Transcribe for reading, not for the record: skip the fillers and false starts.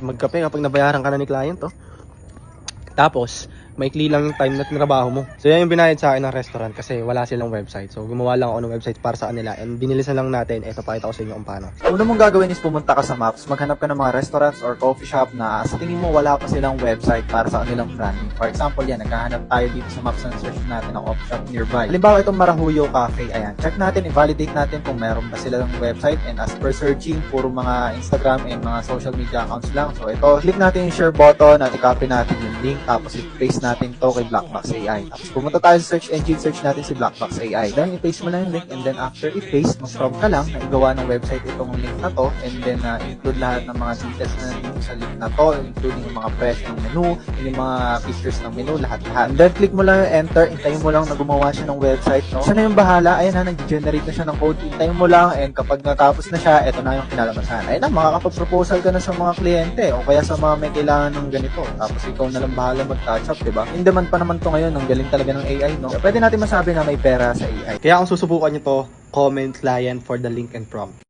magkape kapag nabayaran ka na ni client, oh. Tapos, maikli lang yung time na tinrabaho mo. So, yan yung binayad sa akin ng restaurant kasi wala silang website. So, gumawa lang ako ng website para sa kanila and binilisan lang natin. Ito, pakita ko sa inyo kung paano. Una mong gagawin is pumunta ka sa Maps, maghanap ka ng mga restaurants or coffee shop na sa tingin mo wala pa silang website para sa kanilang branding. For example, yan, naghahanap tayo dito sa Maps and search natin ng coffee shop nearby. Halimbawa, itong Marahuyo Cafe, ayan. Check natin, i-validate natin kung meron ba silang website, and as per searching, puro mga Instagram and mga social media accounts lang. So, ito, click natin yung share button at i-copy natin yung link, tapos i-paste natin to kay Blackbox AI. Tapos pumunta tayo sa search engine, search natin si Blackbox AI. Then, i-paste mo lang yung link, and then after i-paste, mag-prompt ka lang na igawa ng website itong link na to, and then include lahat ng mga details na nandito sa link na to, including yung mga presyo ng menu, yung mga pictures ng menu, lahat-lahat. And then, click mo lang yung enter, hintayin mo lang na gumawa siya ng website, no? Siya na yung bahala, ayan na, nag-generate na siya ng code, hintayin mo lang, and kapag natapos na siya, eto na yung kinalamasan. Ayun na, makakapag-proposal ka na sa mga kliyente, o kaya sa mga may kailangan ng ganito. Tapos ikaw na lang bahala mag-touch up, diba? In demand pa naman to ngayon, ang galing talaga ng AI, no? Pwede natin masabi na may pera sa AI. Kaya kung susubukan nyo to, comment client for the link and prompt.